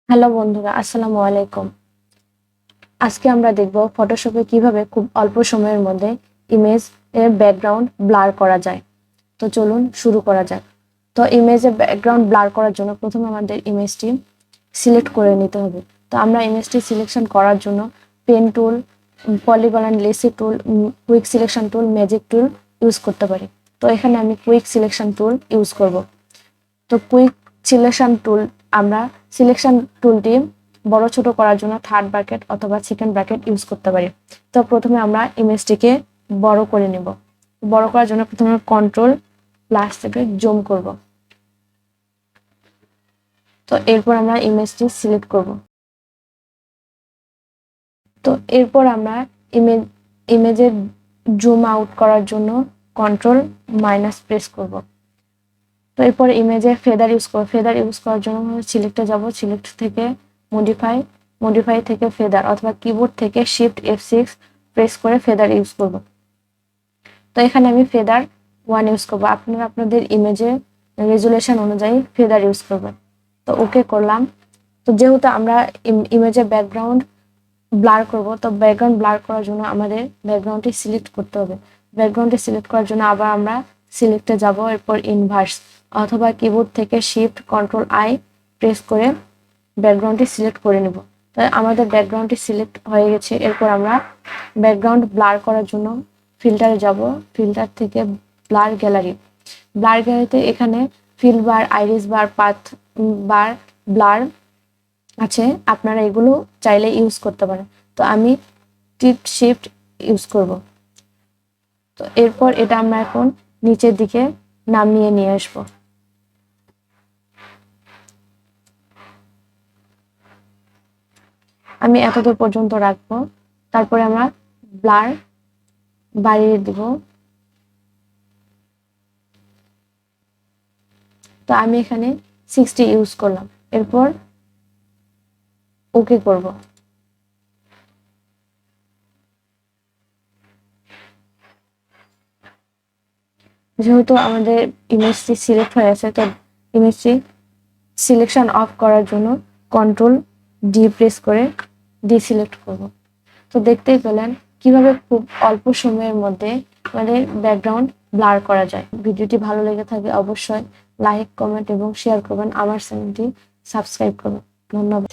Hello বন্ধুরা, আসসালামু আলাইকুম। আজকে আমরা দেখব ফটোশপে কিভাবে খুব অল্প সময়ের মধ্যে ইমেজ এর ব্যাকগ্রাউন্ড ব্লার করা যায়। তো চলুন শুরু করা যাক। তো ইমেজের ব্যাকগ্রাউন্ড ব্লার করার জন্য প্রথমে আমাদের ইমেজটি সিলেক্ট করে নিতে হবে। তো আমরা ইমেজটি সিলেকশন করার জন্য pen tool, polygon and lasso tool, quick selection tool, magic tool use করতে পারি। তো এখানে আমি কুইক সিলেকশন টুল ইউজ করব। তো কুইক সিলেকশন টুল আমরা সিলেকশন টুলটি বড় ছোট করার জন্য থার্ড ব্র্যাকেট অথবা সেকেন্ড ব্র্যাকেট ইউজ করতে পারি। তো প্রথমে আমরা ইমেজটিকে বড় করে নেব। বড় করার জন্য প্রথমে কন্ট্রোল প্লাস থেকে জুম করব। তো এরপর আমরা ইমেজটি সিলেক্ট করব। তো এরপর আমরা ইমেজের জুম আউট করার জন্য কন্ট্রোল মাইনাস প্রেস করব। তো এরপর ইমেজে ফেদার ইউজ করব। ফেদার ইউজ করার জন্য সিলেক্টে যাব, সিলেক্ট থেকে মডিফাই থেকে ফেদার অথবা কিবোর্ড থেকে শিফট F6 প্রেস করে ফেদার ইউজ করব। তো এখানে আমি ফেদার 1 ইউজ করব। আপনারা আপনাদের ইমেজের রেজুলেশন অনুযায়ী ফেদার ইউজ করবেন। তো ওকে করলাম। তো যেহেতু আমরা ইমেজের ব্যাকগ্রাউন্ড ব্লার করব, তো ব্যাকগ্রাউন্ড ব্লার করার জন্য আমাদের ব্যাকগ্রাউন্ডটি সিলেক্ট করতে হবে। ব্যাকগ্রাউন্ডটি সিলেক্ট করার জন্য আবার আমরা সিলেক্টে যাব, এরপর ইনভার্স অথবা কিবোর্ড থেকে শিফট কন্ট্রোল আই প্রেস করে ব্যাকগ্রাউন্ডটি সিলেক্ট করে নেব। তাই আমাদের ব্যাকগ্রাউন্ডটি সিলেক্ট হয়ে গেছে। এরপর আমরা ব্যাকগ্রাউন্ড ব্লার করার জন্য ফিল্টারে যাব, ফিল্টার থেকে ব্লার গ্যালারিতে এখানে ফিল বার, আইরিস বার, পাথ বার, ব্লার আছে। আপনারা এগুলো চাইলে ইউজ করতে পারেন। তো আমি টিপ শিফট ইউজ করব। তো এরপর এটা আমরা এখন নিচের দিকে নামিয়ে নিয়ে আসব। আমি এতদূর পর্যন্ত রাখবো। তারপরে আমরা ব্লার বাড়িয়ে দিব। তো আমি এখানে 60 ইউজ করলাম। এরপর ওকে করব। যেহেতু আমাদের ইমেজটি সিলেক্ট হয়ে আছে, তো ইমেজটি সিলেকশন অফ করার জন্য কন্ট্রোল ডি প্রেস করে ডিসিলেক্ট করব। তো দেখতেই পেলেন কিভাবে খুব অল্প সময়ের মধ্যে আমাদের ব্যাকগ্রাউন্ড ব্লার করা যায়। ভিডিওটি ভালো লেগে থাকে অবশ্যই লাইক, কমেন্ট এবং শেয়ার করবেন। আমার চ্যানেলটি সাবস্ক্রাইব করবেন। ধন্যবাদ।